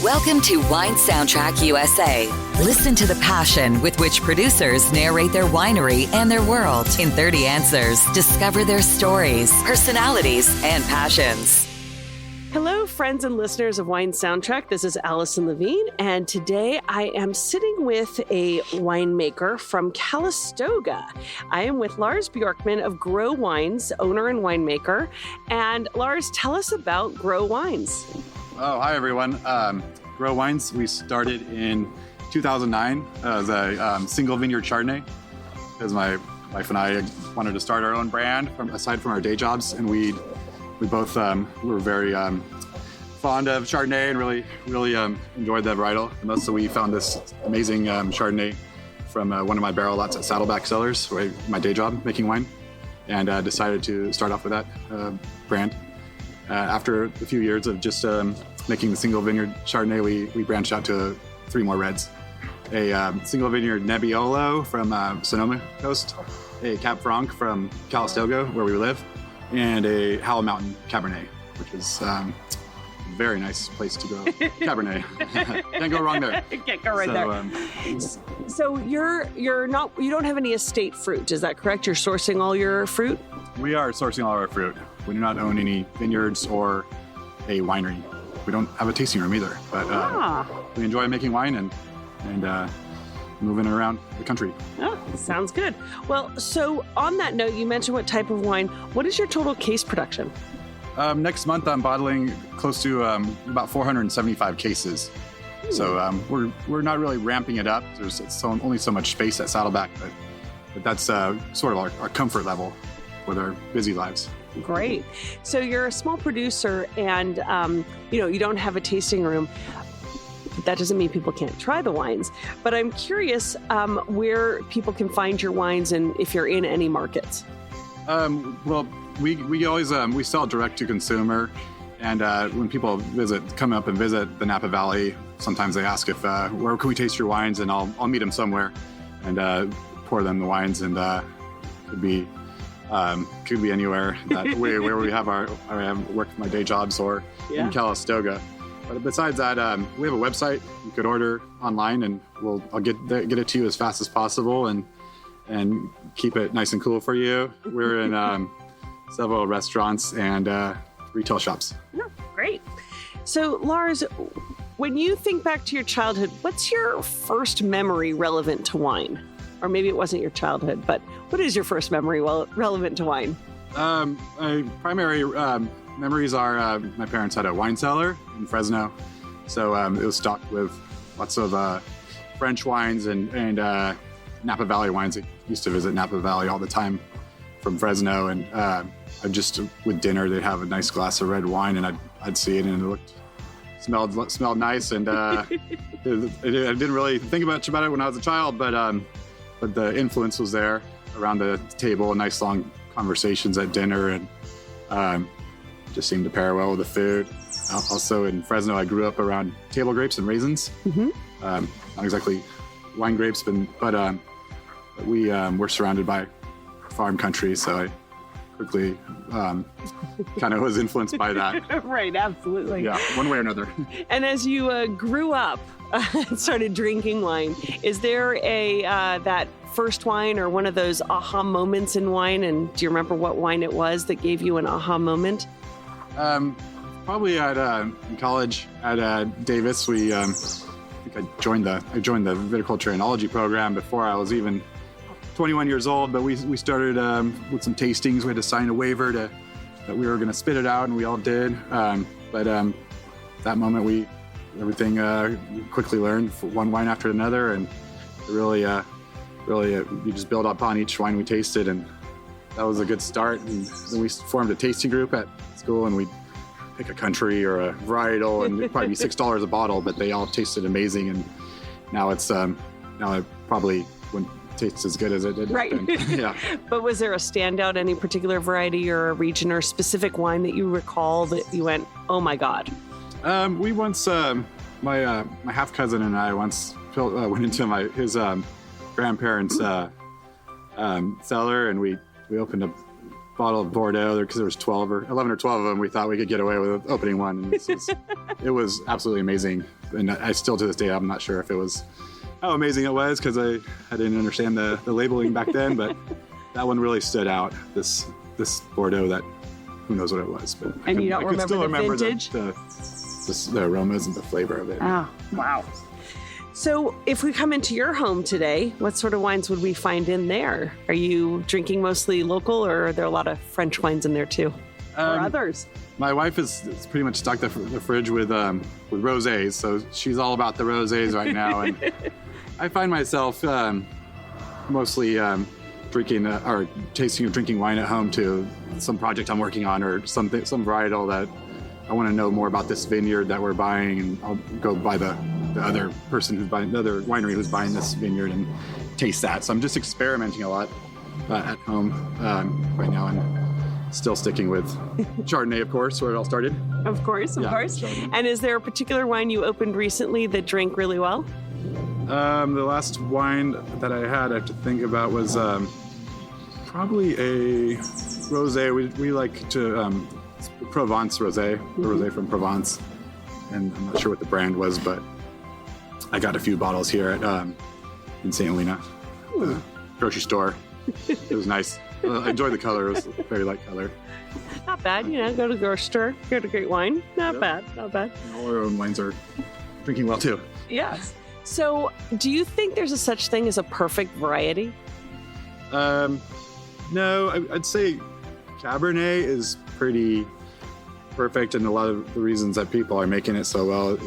Welcome to Wine Soundtrack USA. Listen to the passion with which producers narrate their winery and their world. In 30 answers, discover their stories, personalities, and passions. Hello, friends and listeners of Wine Soundtrack. This is Allison Levine, and today I am sitting with a winemaker from Calistoga. I am with Lars Bjorkman of GRO Wines, owner and winemaker. And Lars, tell us about GRO Wines. Oh, hi, everyone. GRO Wines, we started in 2009 as a single vineyard Chardonnay because my wife and I wanted to start our own brand aside from our day jobs. And we both were very fond of Chardonnay and really enjoyed the varietal. And so we found this amazing Chardonnay from one of my barrel lots at Saddleback Cellars, where my day job making wine, and decided to start off with that brand. After a few years of just making the single vineyard Chardonnay, we branched out to 3 more reds. A single vineyard Nebbiolo from Sonoma Coast, a Cab Franc from Calistoga, where we live, and a Howell Mountain Cabernet, which is a very nice place to grow Cabernet. Can't go wrong there. Can't go right there. So you don't have any estate fruit, is that correct? You're sourcing all your fruit? We are sourcing all our fruit. We do not own any vineyards or a winery. We don't have a tasting room either, but we enjoy making wine and moving around the country. Oh, sounds good. Well, so on that note, you mentioned what type of wine. What is your total case production? Next month, I'm bottling close to about 475 cases. So we're not really ramping it up. It's only so much space at Saddleback, but that's sort of our comfort level with our busy lives. Great. So you're a small producer and, you don't have a tasting room. That doesn't mean people can't try the wines, but I'm curious where people can find your wines and if you're in any markets. Well, we always we sell direct to consumer, and when people come up and visit the Napa Valley, sometimes they ask if where can we taste your wines, and I'll meet them somewhere and pour them the wines, and could be anywhere that where we have I work my day jobs or in Calistoga. But besides that, we have a website you could order online, and I'll get it to you as fast as possible and keep it nice and cool for you. We're in several restaurants and retail shops. Oh, great. So Lars, when you think back to your childhood, what's your first memory relevant to wine? Or maybe it wasn't your childhood, but what is your first memory relevant to wine? My primary memories are my parents had a wine cellar in Fresno. So it was stocked with lots of French wines and Napa Valley wines. I used to visit Napa Valley all the time from Fresno. And I just, with dinner, they'd have a nice glass of red wine, and I'd see it, and it smelled nice. And I didn't really think much about it when I was a child, but the influence was there around the table, nice long conversations at dinner, and just seemed to pair well with the food. Also in Fresno, I grew up around table grapes and raisins. Mm-hmm. Not exactly wine grapes, but we were surrounded by farm country, so I quickly kind of was influenced by that. Right, absolutely. Yeah, one way or another. And as you grew up and started drinking wine, is there that first wine or one of those aha moments in wine? And do you remember what wine it was that gave you an aha moment? Probably in college at Davis. I think I joined the Viticulture and Enology program before I was even 21 years old, but we started with some tastings. We had to sign a waiver that we were going to spit it out, and we all did. But that moment, everything quickly learned one wine after another, and really you just build upon each wine we tasted, and that was a good start. And then we formed a tasting group at school, and we'd pick a country or a varietal, and it'd probably be $6 a bottle, but they all tasted amazing. And now it probably wouldn't taste as good as it did. Right. Yeah. But was there a standout, any particular variety or a region or specific wine that you recall that you went, oh my God? We once, my half cousin and I once went into his grandparents' cellar, and we opened up bottle of Bordeaux because there was 11 or 12 of them. We thought we could get away with opening one. And it was absolutely amazing. And I still, to this day, I'm not sure if it was how amazing it was because I didn't understand the labeling back then. But that one really stood out. This Bordeaux that who knows what it was. But and you don't remember the vintage? The aromas and the flavor of it. Oh, wow. So if we come into your home today, what sort of wines would we find in there? Are you drinking mostly local, or are there a lot of French wines in there too? Or others? My wife is pretty much stocked the fridge with rosés, so she's all about the rosés right now. And I find myself mostly drinking or tasting or drinking wine at home to some project I'm working on, or some varietal that I want to know more about this vineyard that we're buying, and I'll go buy the other person who's buying, the other winery who's buying this vineyard, and taste that. So I'm just experimenting a lot at home right now, and still sticking with Chardonnay, of course, where it all started. Of course. Chardonnay. And is there a particular wine you opened recently that drank really well? The last wine that I had, I have to think about, was probably a rosé. We like to Provence rosé, the rosé from Provence, and I'm not sure what the brand was, but I got a few bottles here at in St. Helena grocery store. It was nice. I enjoyed the color. It was a very light color. Not bad, go to the grocery store, get a great wine. Not bad. And all our own wines are drinking well too. Yes. So, do you think there's a such thing as a perfect variety? No, I'd say Cabernet is pretty perfect, and a lot of the reasons that people are making it so well,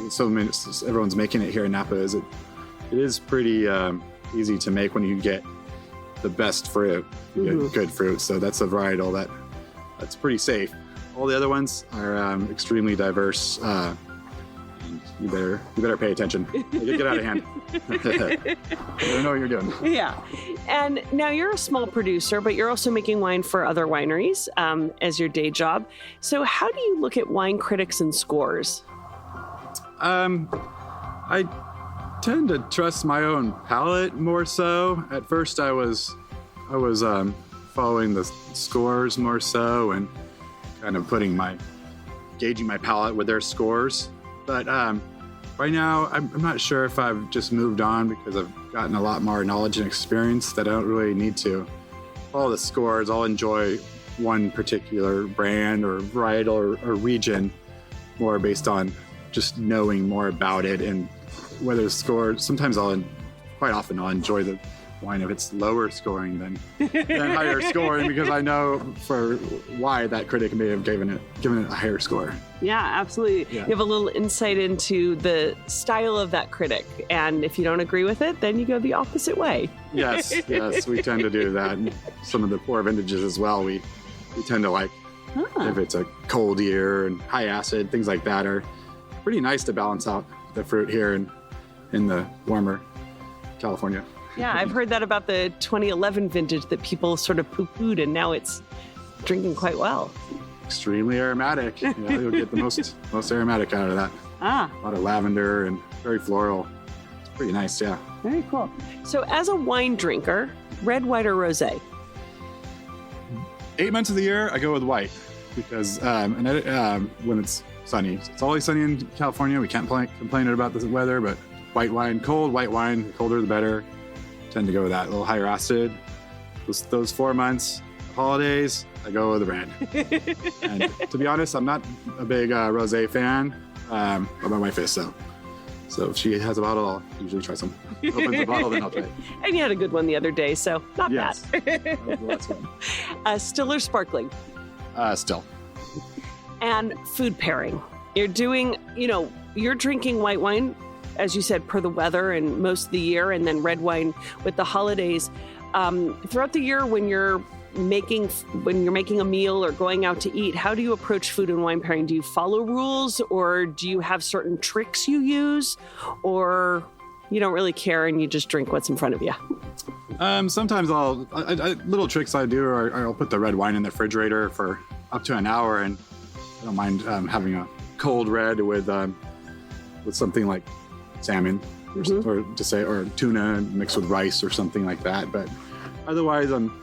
everyone's making it here in Napa, is it is pretty easy to make when you get the best fruit, you get good fruit. So that's a varietal that's pretty safe. All the other ones are extremely diverse. And you better pay attention. Get out of hand. You don't know what you're doing. Yeah. And now you're a small producer, but you're also making wine for other wineries as your day job. So how do you look at wine critics and scores? I tend to trust my own palate more so. At first I was following the scores more so, and kind of gauging my palate with their scores. But right now, I'm not sure if I've just moved on because I've gotten a lot more knowledge and experience that I don't really need to follow the scores. I'll enjoy one particular brand or varietal or region more based on just knowing more about it, and whether the score. Sometimes quite often I'll enjoy the wine if it's lower scoring than higher scoring, because I know for why that critic may have given it a higher score. Yeah, absolutely. Yeah. You have a little insight into the style of that critic, and if you don't agree with it, then you go the opposite way. Yes, we tend to do that. And some of the poor vintages as well, we tend to like. If it's a cold year and high acid, things like that are pretty nice to balance out the fruit here in the warmer California. Yeah, I've heard that about the 2011 vintage that people sort of poo-pooed, and now it's drinking quite well. Extremely aromatic. You'll get the most aromatic out of that. A lot of lavender and very floral. It's pretty nice, yeah. Very cool. So as a wine drinker, red, white, or rosé? 8 months of the year, I go with white, because when it's sunny. It's always sunny in California. We can't complain about the weather, but white wine, cold white wine, the colder the better. Tend to go with that, a little higher acid. Those 4 months, holidays, I go with the red. And to be honest, I'm not a big rosé fan, but my wife is, so if she has a bottle, I'll usually try some. Opens the bottle, then I'll try it. And you had a good one the other day, so not bad. That's one. Still or sparkling? Still. And food pairing. You're drinking white wine, as you said, per the weather and most of the year, and then red wine with the holidays. Throughout the year, when you're making a meal or going out to eat, how do you approach food and wine pairing? Do you follow rules, or do you have certain tricks you use, or you don't really care and you just drink what's in front of you? Sometimes little tricks I do are I'll put the red wine in the refrigerator for up to an hour, and I don't mind having a cold red with something like salmon or tuna mixed with rice or something like that. But otherwise, I'm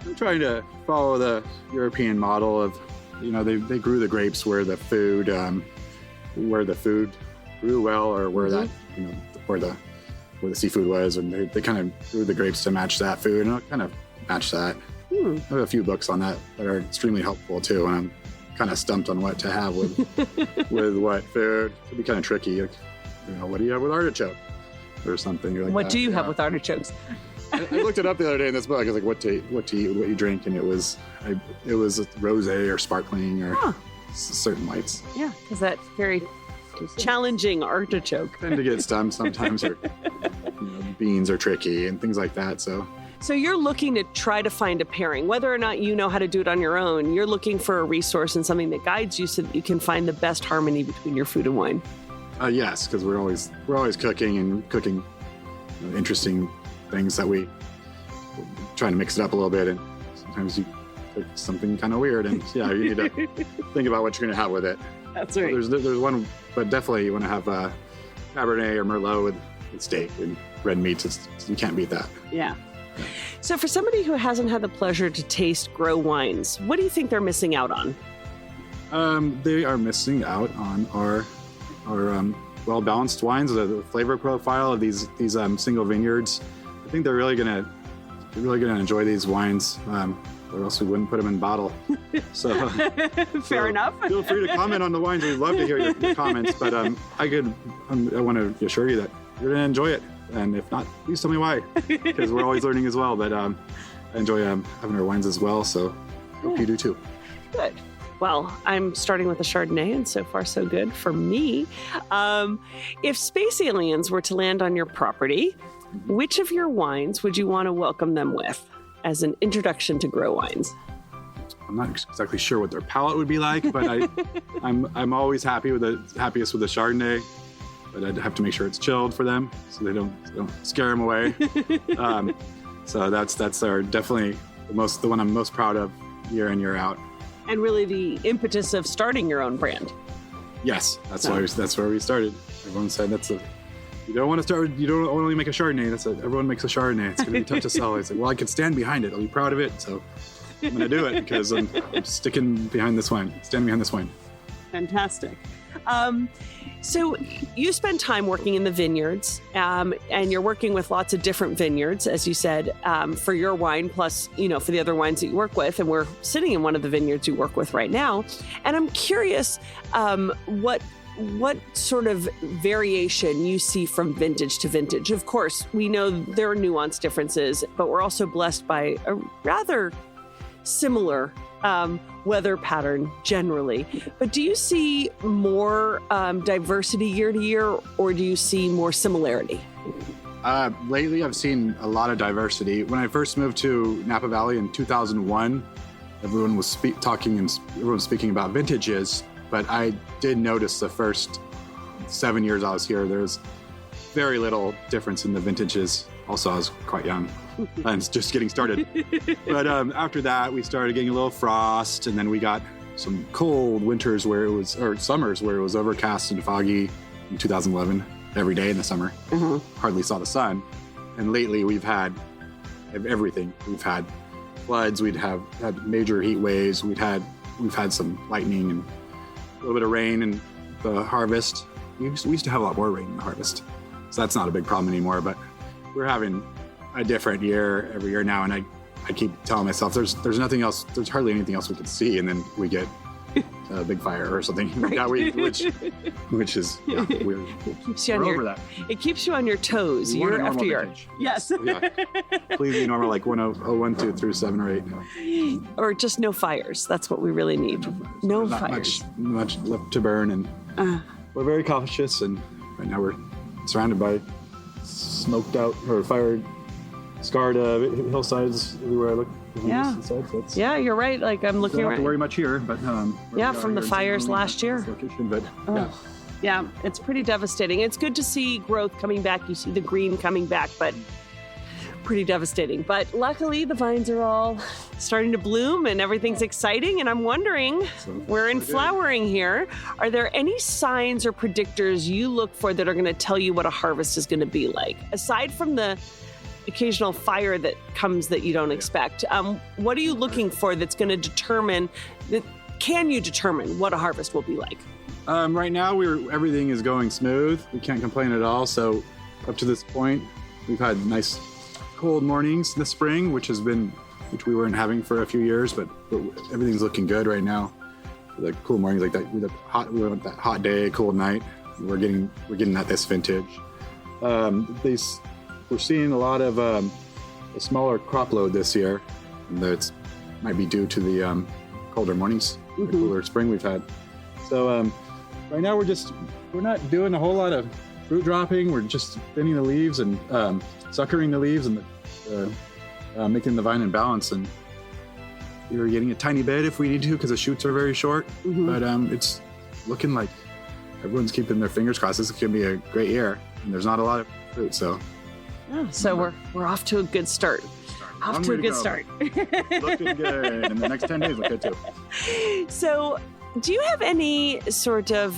I'm trying to follow the European model of, they grew the grapes where the food grew well, or where that, where the seafood was, and they kind of grew the grapes to match that food, and I'll kind of match that. I have a few books on that are extremely helpful too, and I'm kind of stumped on what to have with with what food. It'd be kind of tricky. Like, what do you have with artichoke or something? Like what that. do you have with artichokes? I looked it up the other day in this book. I was like, what to eat, what you drink, and it was rosé or sparkling or certain whites. Yeah, because that's very challenging artichoke. Tend to get stumped sometimes, or beans are tricky and things like that. So you're looking to try to find a pairing, whether or not you know how to do it on your own. You're looking for a resource and something that guides you so that you can find the best harmony between your food and wine. Yes, because we're always cooking interesting things that we trying to mix it up a little bit, and sometimes you cook something kind of weird, and you need to think about what you're going to have with it. That's right. So there's one, but definitely you want to have Cabernet or Merlot with steak and red meats. You can't beat that. Yeah. So for somebody who hasn't had the pleasure to taste GRO Wines, what do you think they're missing out on? They are missing out on our well-balanced wines, the flavor profile of these single vineyards. I think they're really gonna enjoy these wines, or else we wouldn't put them in bottle. So Fair enough. Feel free to comment on the wines. We'd love to hear your comments. But I want to assure you that you're gonna enjoy it. And if not, please tell me why, because we're always learning as well. But I enjoy having our wines as well, so hope you do too. Good. Well, I'm starting with a Chardonnay, and so far so good for me. If space aliens were to land on your property, which of your wines would you want to welcome them with as an introduction to GRO Wines? I'm not exactly sure what their palate would be like, but I'm always happiest with the Chardonnay. But I'd have to make sure it's chilled for them so they don't scare them away. So that's definitely the one I'm most proud of year in, year out. And really the impetus of starting your own brand. Yes, that's where we started. Everyone said you don't want to only make a Chardonnay. Everyone makes a Chardonnay. It's going to be tough to sell. I said, well, I could stand behind it. I'll be proud of it. So I'm going to do it because I'm standing behind this wine. Fantastic. So you spend time working in the vineyards, and you're working with lots of different vineyards, as you said, for your wine, plus, for the other wines that you work with. And we're sitting in one of the vineyards you work with right now. And I'm curious what sort of variation you see from vintage to vintage. Of course, we know there are nuanced differences, but we're also blessed by a rather similar weather pattern generally. But do you see more diversity year to year, or do you see more similarity? Lately, I've seen a lot of diversity. When I first moved to Napa Valley in 2001, everyone was speaking about vintages, but I did notice the first 7 years I was here, there's very little difference in the vintages. Also, I was quite young and just getting started. But after that, we started getting a little frost, and then we got some cold winters or summers where it was overcast and foggy in 2011 every day in the summer. Hardly saw the sun. And lately, we've had everything. We've had floods. We'd had major heat waves. We've had some lightning and a little bit of rain in the harvest. We used to have a lot more rain in the harvest, so that's not a big problem anymore. But we're having a different year every year now, and I keep telling myself there's nothing else. There's hardly anything else we could see, and then we get a big fire or something. Right. Which is weird. It keeps you on your toes year after year. Yes. Please be normal, like 1, 2 through 7 or 8. Or just no fires. That's what we really need. No fires. Much left to burn, and we're very cautious. And right now we're surrounded by smoked out or fire scarred hillsides everywhere I look. Yeah, you're right. Like I'm looking. Don't have to worry much here, but from the fires last year. Location, but yeah, it's pretty devastating. It's good to see growth coming back. You see the green coming back, but pretty devastating. But luckily, the vines are all starting to bloom and everything's exciting. And I'm wondering, we're in flowering here. Are there any signs or predictors you look for that are going to tell you what a harvest is going to be like? Aside from the occasional fire that comes that you don't expect. What are you looking for that's going to determine that? Can you determine what a harvest will be like? Right now, everything is going smooth. We can't complain at all. So up to this point, we've had nice cold mornings this spring, which we weren't having for a few years, but everything's looking good right now. The cool mornings like that, we want that hot day, cold night. We're getting at this vintage. We're seeing a lot of a smaller crop load this year, and that might be due to the colder mornings, the cooler spring we've had. So right now we're not doing a whole lot of fruit dropping. We're just thinning the leaves and suckering the leaves and making the vine in balance. And we're getting a tiny bit if we need to because the shoots are very short. But it's looking like everyone's keeping their fingers crossed. This is going to be a great year, and there's not a lot of fruit. So we're off to a good start. Off to a good start. Looking good. And the next 10 days look good too. So do you have any sort of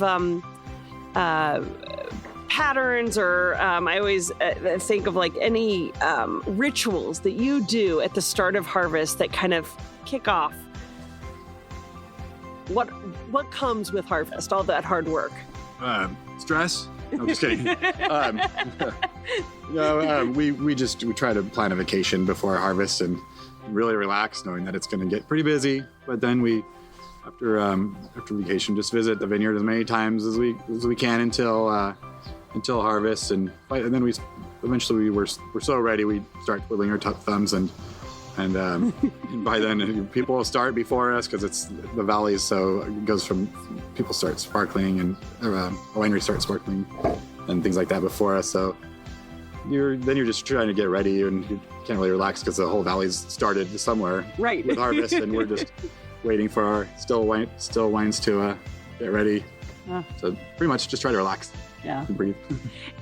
patterns or I always think of like any rituals that you do at the start of harvest that kind of kick off what comes with harvest, all that hard work? Stress? No, just kidding. We try to plan a vacation before harvest and really relax, knowing that it's going to get pretty busy. But then we, after vacation, just visit the vineyard as many times as we can until harvest, and then we eventually we're so ready we start twiddling our thumbs and by then people will start before us because it's the valleys, so it goes from people start sparkling and wineries start sparkling and things like that before us. So you're just trying to get ready, and you can't really relax because the whole valley's started somewhere with harvest, and we're just waiting for our still wines to get ready. So pretty much just try to relax. Yeah. And breathe.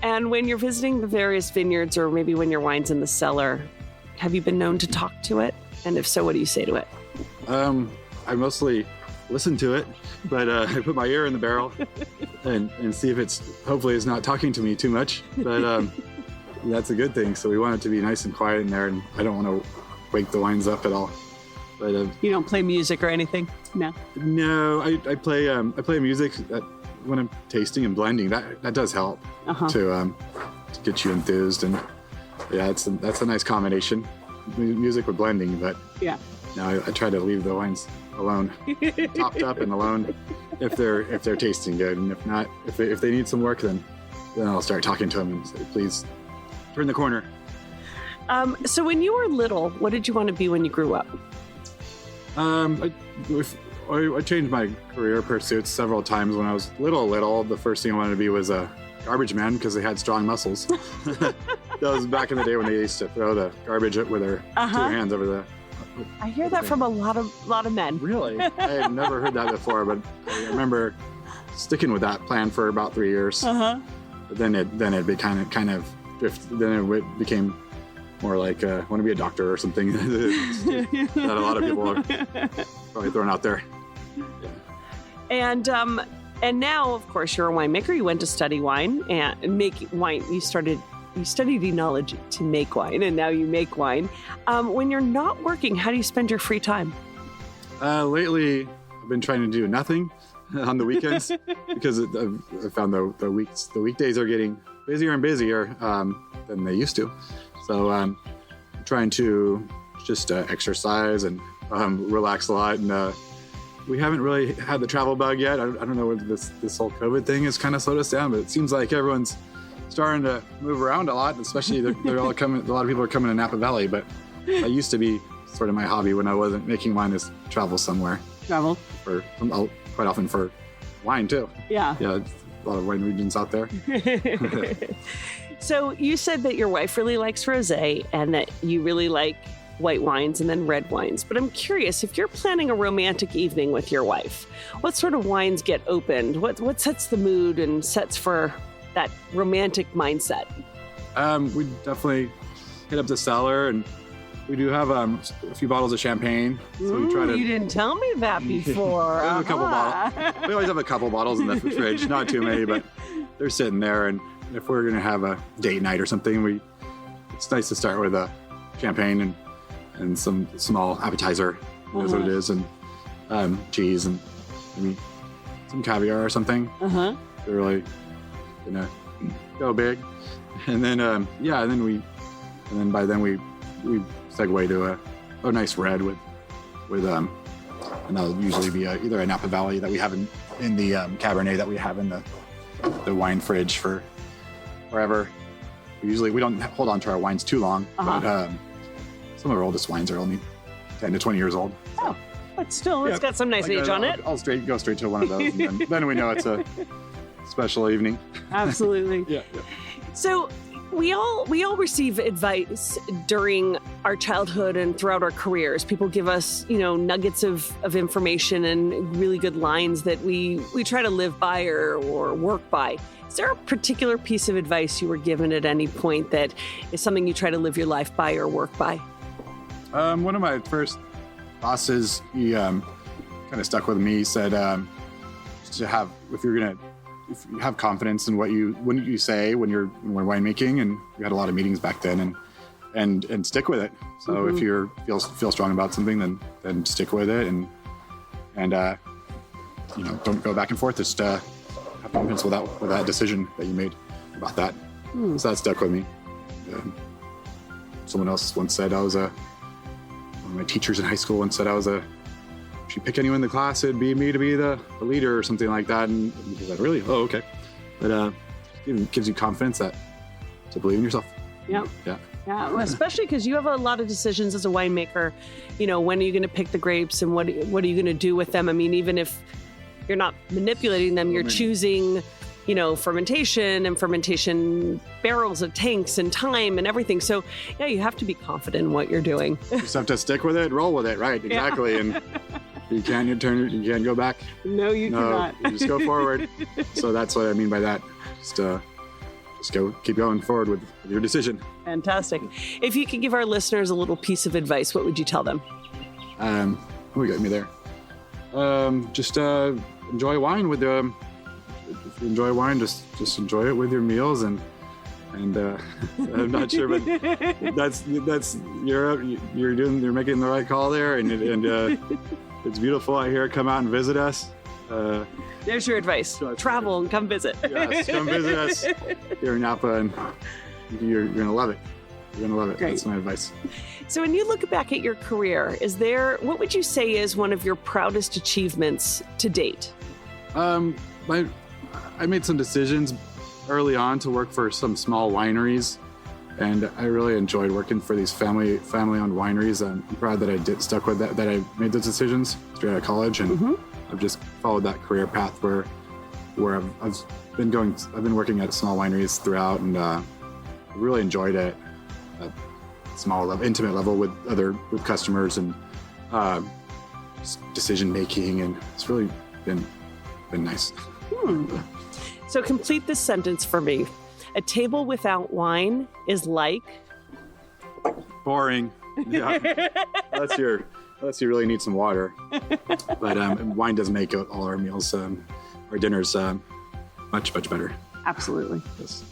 And when you're visiting the various vineyards, or maybe when your wine's in the cellar, have you been known to talk to it? And if so, what do you say to it? I mostly listen to it, but I put my ear in the barrel and see if hopefully it's not talking to me too much. But that's a good thing. So we want it to be nice and quiet in there, and I don't want to wake the wines up at all. But you don't play music or anything? No. No, I play music when I'm tasting and blending. That does help to get you enthused, and yeah, that's a nice combination, music with blending. But yeah, no, I try to leave the wines alone, topped up and alone, if they're tasting good, and if not, if they need some work, then I'll start talking to them and say, please turn the corner. So when you were little, what did you want to be when you grew up? I changed my career pursuits several times. When I was little, the first thing I wanted to be was a garbage man because they had strong muscles. That was back in the day when they used to throw the garbage with their two hands over the. I hear that from a lot of men. Really? I had never heard that before, but I remember sticking with that plan for about 3 years. But then it became kind of drifted. Then it became more like want to be a doctor or something that a lot of people are probably throwing out there. Yeah. And now, of course, you're a winemaker. You went to study wine and make wine. You studied enology to make wine, and now you make wine. When you're not working, how do you spend your free time? Lately, I've been trying to do nothing on the weekends because I found the weekdays are getting busier and busier than they used to. So I'm trying to just exercise and relax a lot. And we haven't really had the travel bug yet. I don't know whether this whole COVID thing has kind of slowed us down, but it seems like everyone's starting to move around a lot, especially they're all coming. A lot of people are coming to Napa Valley, but that used to be sort of my hobby when I wasn't making wine, is travel somewhere. Travel? Quite often for wine too. Yeah. Yeah, a lot of wine regions out there. So you said that your wife really likes rosé and that you really like white wines and then red wines. But I'm curious, if you're planning a romantic evening with your wife, what sort of wines get opened? What sets the mood and sets for that romantic mindset? We definitely hit up the cellar, and we do have a few bottles of champagne. So we try to. You didn't tell me that before. We have a couple bottles. We always have a couple bottles in the fridge, not too many, but they're sitting there. And if we're going to have a date night or something, we it's nice to start with a champagne and some small appetizer. That's what it is, and cheese and maybe some caviar or something. They're really gonna go big, and then by then we segue to a nice red with and that'll usually be either a Napa Valley that we have in the Cabernet that we have in the wine fridge for forever. We don't hold on to our wines too long, but some of our oldest wines are only 10 to 20 years old. So. Oh, but still, it's got some nice age on it. I'll go straight to one of those, and then we know it's a special evening. Absolutely. Yeah. So we all receive advice during our childhood and throughout our careers. People give us, nuggets of information and really good lines that we try to live by or work by. Is there a particular piece of advice you were given at any point that is something you try to live your life by or work by? One of my first bosses, he kind of stuck with me. He said, if you have confidence in what you say when we're winemaking, and we had a lot of meetings back then, and stick with it. So if you feel strong about something, then stick with it, and don't go back and forth. Just have confidence with that decision that you made about that. So that stuck with me. Someone else once said one of my teachers in high school once said if you pick anyone in the class, it'd be me to be the leader or something like that. And I was like, really? Oh, okay. But it gives you confidence to believe in yourself. Yeah. Yeah. Yeah, well, especially because you have a lot of decisions as a winemaker. When are you going to pick the grapes and what are you going to do with them? I mean, even if you're not manipulating them, you're choosing, fermentation and fermentation barrels and tanks and time and everything. So, yeah, you have to be confident in what you're doing. You just have to stick with it, roll with it, right? Exactly. Yeah. And you can't go back. No, you cannot. You just go forward. So that's what I mean by that. Just keep going forward with your decision. Fantastic. If you could give our listeners a little piece of advice, what would you tell them? What got me there? Just enjoy wine with if you enjoy wine, just enjoy it with your meals, and I'm not sure, but you're making the right call there, and it's beautiful out here. Come out and visit us. There's your advice. Travel and come visit. Yes, come visit us here in Napa, and you're going to love it. You're going to love it. Great. That's my advice. So when you look back at your career, what would you say is one of your proudest achievements to date? I made some decisions early on to work for some small wineries, and I really enjoyed working for these family-owned wineries. I'm proud that I stuck with that I made those decisions straight out of college, and I've just followed that career path where I've been working at small wineries throughout, and I really enjoyed it at small level, intimate level with customers, and decision making, and it's really been nice. So complete this sentence for me. A table without wine is like boring. Yeah, unless you really need some water. But wine does make all our meals, our dinners, much better. Absolutely. Yes.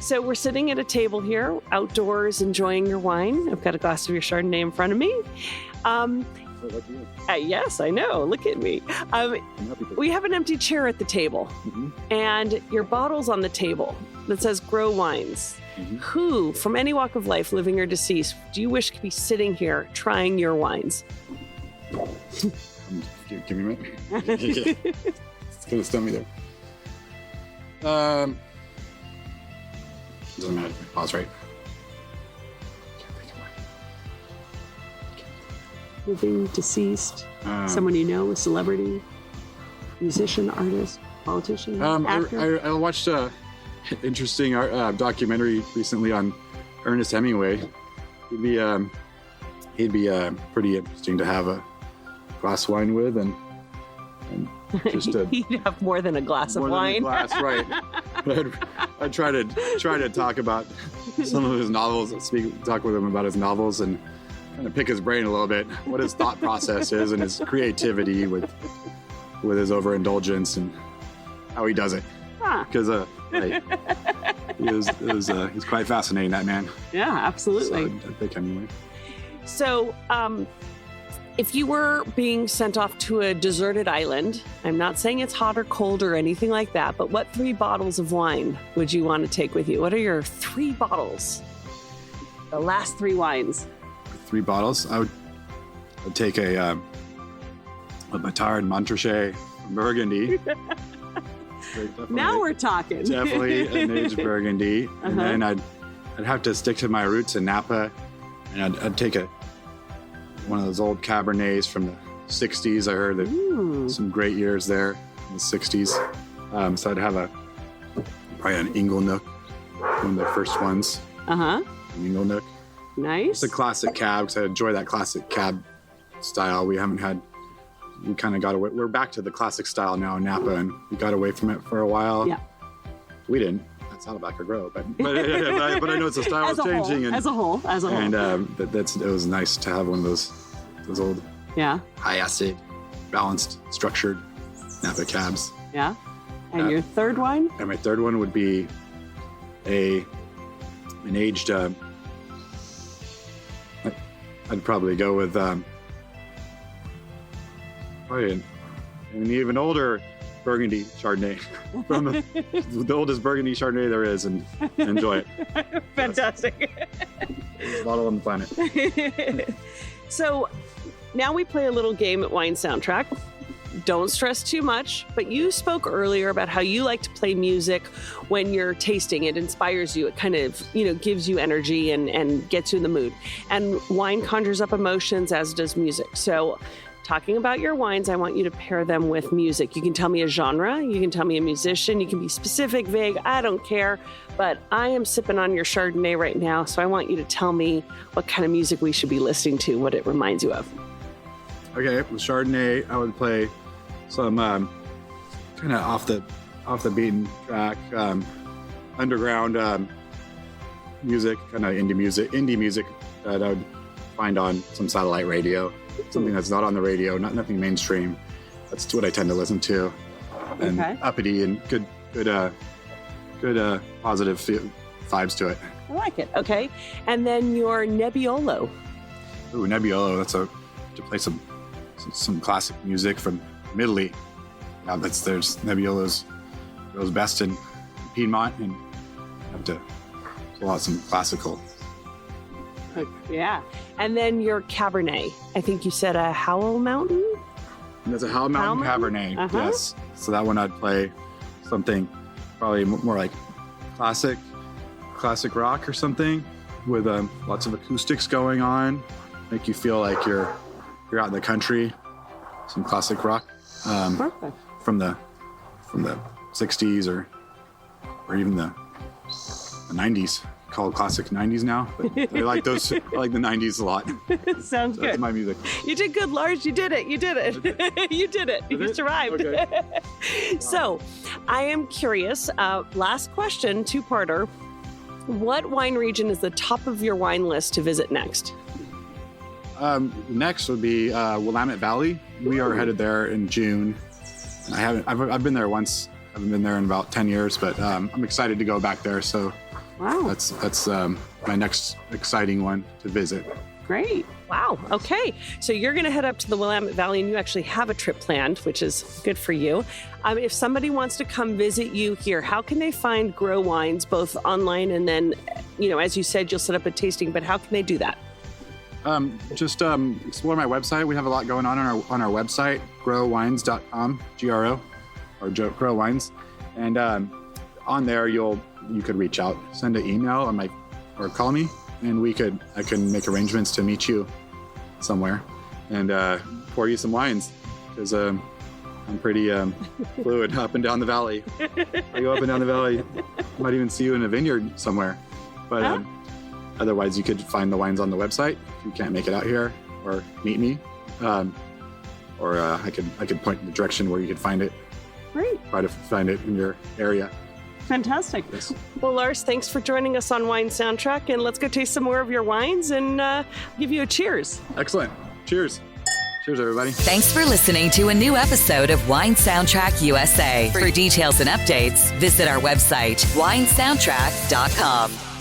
So we're sitting at a table here, outdoors, enjoying your wine. I've got a glass of your Chardonnay in front of me. Yes, I know. Look at me. We have an empty chair at the table, and your bottle's on the table that says GRO Wines. Who, from any walk of life, living or deceased, do you wish could be sitting here trying your wines? Give me a minute. It's going to stun me there. Doesn't matter. Pause, right? Living, deceased, someone you know, a celebrity, musician, artist, politician, actor? I watched an interesting documentary recently on Ernest Hemingway. He'd be pretty interesting to have a glass of wine with, and just he'd have more than a glass of wine. More than a glass, right? But I'd try to talk about some of his novels, talk with him about his novels, and kind of pick his brain a little bit, what his thought process is, and his creativity with his overindulgence, and how he does it. Because He's quite fascinating, that man. Yeah, absolutely. So I think anyway. So, if you were being sent off to a deserted island, I'm not saying it's hot or cold or anything like that, but what 3 bottles of wine would you want to take with you? What are your 3 bottles? The last 3 wines. 3 bottles. I'd take a Batard Montrachet from Burgundy. Now we're talking. Definitely an aged Burgundy. And then I'd have to stick to my roots in Napa, and I'd take one of those old Cabernets from the 60s. I heard that some great years there in the 60s. So I'd have probably an Inglenook, one of the first ones. An Inglenook. Nice. It's a classic cab, because I enjoy that classic cab style. We kind of got away. We're back to the classic style now in Napa, and we got away from it for a while. Yeah. We didn't. That's Saddleback GRO, but I know it's a style is changing. As a whole. And it was nice to have one of those old high acid, balanced, structured Napa cabs. Yeah. And your third wine? And my third one would be an aged. I'd probably go with probably an even older Burgundy Chardonnay from the oldest Burgundy Chardonnay there is, and enjoy it. Fantastic. Bottle on the planet. So now we play a little game at Wine Soundtrack. Don't stress too much, but you spoke earlier about how you like to play music when you're tasting. It inspires you. It kind of, gives you energy and gets you in the mood. And wine conjures up emotions, as does music. So talking about your wines, I want you to pair them with music. You can tell me a genre. You can tell me a musician. You can be specific, vague. I don't care. But I am sipping on your Chardonnay right now, so I want you to tell me what kind of music we should be listening to, what it reminds you of. Okay, with Chardonnay, I would play some kind of off the beaten track, underground music, kind of indie music that I would find on some satellite radio. Something that's not on the radio, nothing mainstream. That's what I tend to listen to, and uppity and good positive vibes to it. I like it. Okay, and then your Nebbiolo. Ooh, Nebbiolo. To play some classic music from Italy. Now there's Nebbiolo's goes best in Piedmont, and have to pull out some classical. Yeah. And then your Cabernet. I think you said a Howell Mountain? That's a Howell Mountain Cabernet, yes. So that one I'd play something probably more like classic rock or something, with lots of acoustics going on, make you feel like you're out in the country. Some classic rock from the 60s or even the 90s. Called classic 90s now, but I like those. I like the 90s a lot. Sounds good. That's my music. You did good, Lars. You did it. You did it. You survived. Okay. So, I am curious. Last question, 2-parter. What wine region is the top of your wine list to visit next? Next would be Willamette Valley. We are headed there in June. I've been there once. I haven't been there in about 10 years, but I'm excited to go back there. So. Wow. That's my next exciting one to visit. Great. Wow. Okay. So you're going to head up to the Willamette Valley, and you actually have a trip planned, which is good for you. If somebody wants to come visit you here, how can they find GRO Wines, both online and then, as you said, you'll set up a tasting, but how can they do that? Just explore my website. We have a lot going on our website, growwines.com, GRO, or GRO Wines. And on there, you could reach out, send an email or call me, and I can make arrangements to meet you somewhere and pour you some wines, because I'm pretty fluid up and down the valley. I go up and down the valley. I might even see you in a vineyard somewhere. But otherwise, you could find the wines on the website if you can't make it out here, or meet me, or I could point in the direction where you could find it. Great. Try to find it in your area. Fantastic. Yes. Well, Lars, thanks for joining us on Wine Soundtrack, and let's go taste some more of your wines and give you a cheers. Excellent. Cheers. Cheers, everybody. Thanks for listening to a new episode of Wine Soundtrack USA. For details and updates, visit our website, winesoundtrack.com.